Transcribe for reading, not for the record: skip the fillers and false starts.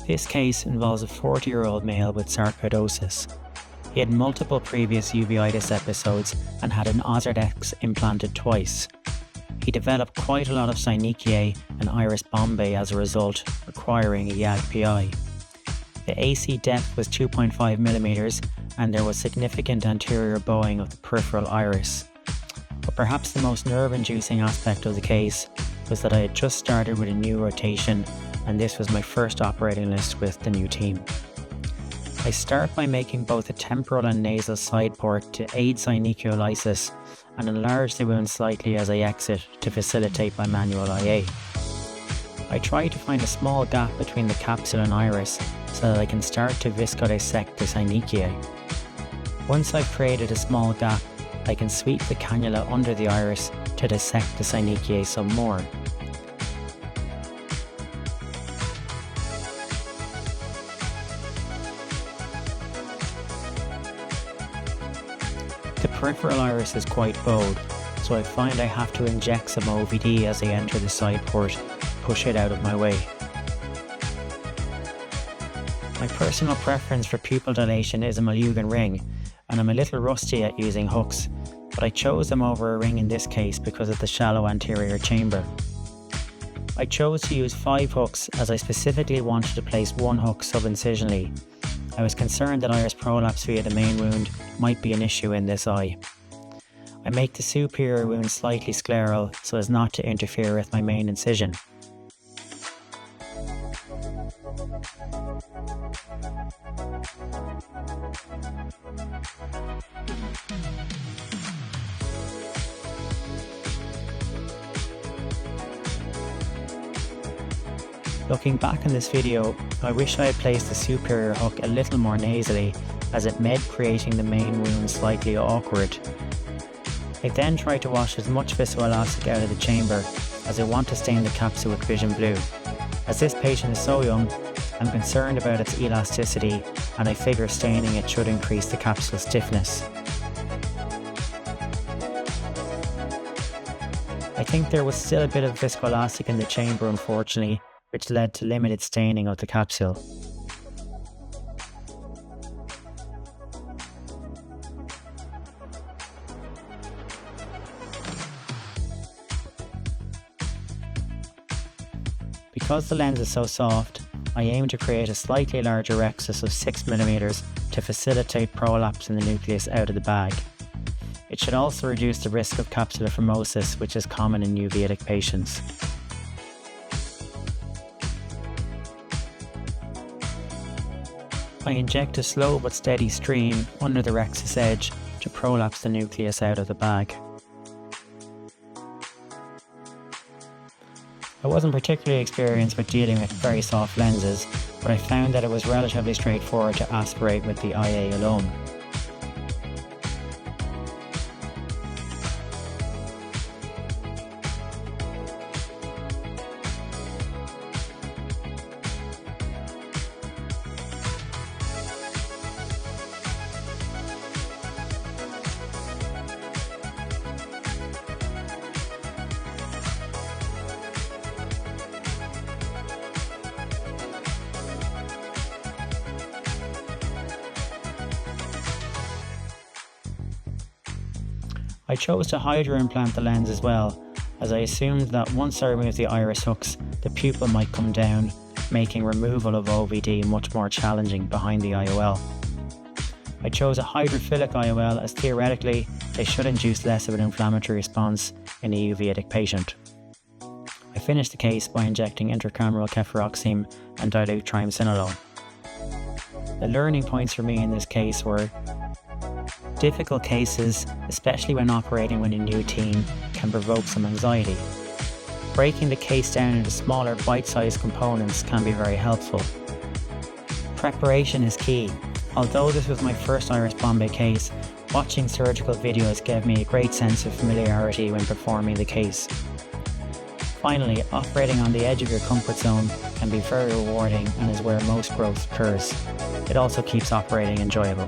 This case involves a 40-year-old male with sarcoidosis. He had multiple previous uveitis episodes and had an Ozurdex implanted twice. He developed quite a lot of synechiae and iris bombe as a result, requiring a YAG-PI. The AC depth was 2.5mm and there was significant anterior bowing of the peripheral iris. But perhaps the most nerve-inducing aspect of the case was that I had just started with a new rotation and this was my first operating list with the new team. I start by making both a temporal and nasal side port to aid synechiolisis and enlarge the wound slightly as I exit to facilitate my manual IA. I try to find a small gap between the capsule and iris so that I can start to viscodissect the synechiae. Once I've created a small gap, I can sweep the cannula under the iris to dissect the synechiae some more. The peripheral iris is quite bowed, so I find I have to inject some OVD as I enter the side port, push it out of my way. My personal preference for pupil dilation is a Malugin ring, and I'm a little rusty at using hooks, but I chose them over a ring in this case because of the shallow anterior chamber. I chose to use 5 hooks as I specifically wanted to place one hook subincisionally. I was concerned that iris prolapse via the main wound might be an issue in this eye. I make the superior wound slightly scleral so as not to interfere with my main incision. Looking back on this video, I wish I had placed the superior hook a little more nasally as it made creating the main wound slightly awkward. I then try to wash as much viscoelastic out of the chamber as I want to stain the capsule with Vision Blue. As this patient is so young, I'm concerned about its elasticity and I figure staining it should increase the capsule stiffness. I think there was still a bit of viscoelastic in the chamber unfortunately, which led to limited staining of the capsule. Because the lens is so soft, I aim to create a slightly larger rexus of 6mm to facilitate prolapse in the nucleus out of the bag. It should also reduce the risk of capsular phimosis, which is common in uveitic patients. I inject a slow but steady stream under the rexus edge to prolapse the nucleus out of the bag. I wasn't particularly experienced with dealing with very soft lenses, but I found that it was relatively straightforward to aspirate with the IA alone. I chose to hydro-implant the lens as well, as I assumed that once I remove the iris hooks, the pupil might come down, making removal of OVD much more challenging behind the IOL. I chose a hydrophilic IOL as theoretically they should induce less of an inflammatory response in a uveitic patient. I finished the case by injecting intracameral cefuroxime and dilute triamcinolone. The learning points for me in this case were: difficult cases, especially when operating with a new team, can provoke some anxiety. Breaking the case down into smaller bite-sized components can be very helpful. Preparation is key. Although this was my first iris bombe case, watching surgical videos gave me a great sense of familiarity when performing the case. Finally, operating on the edge of your comfort zone can be very rewarding and is where most growth occurs. It also keeps operating enjoyable.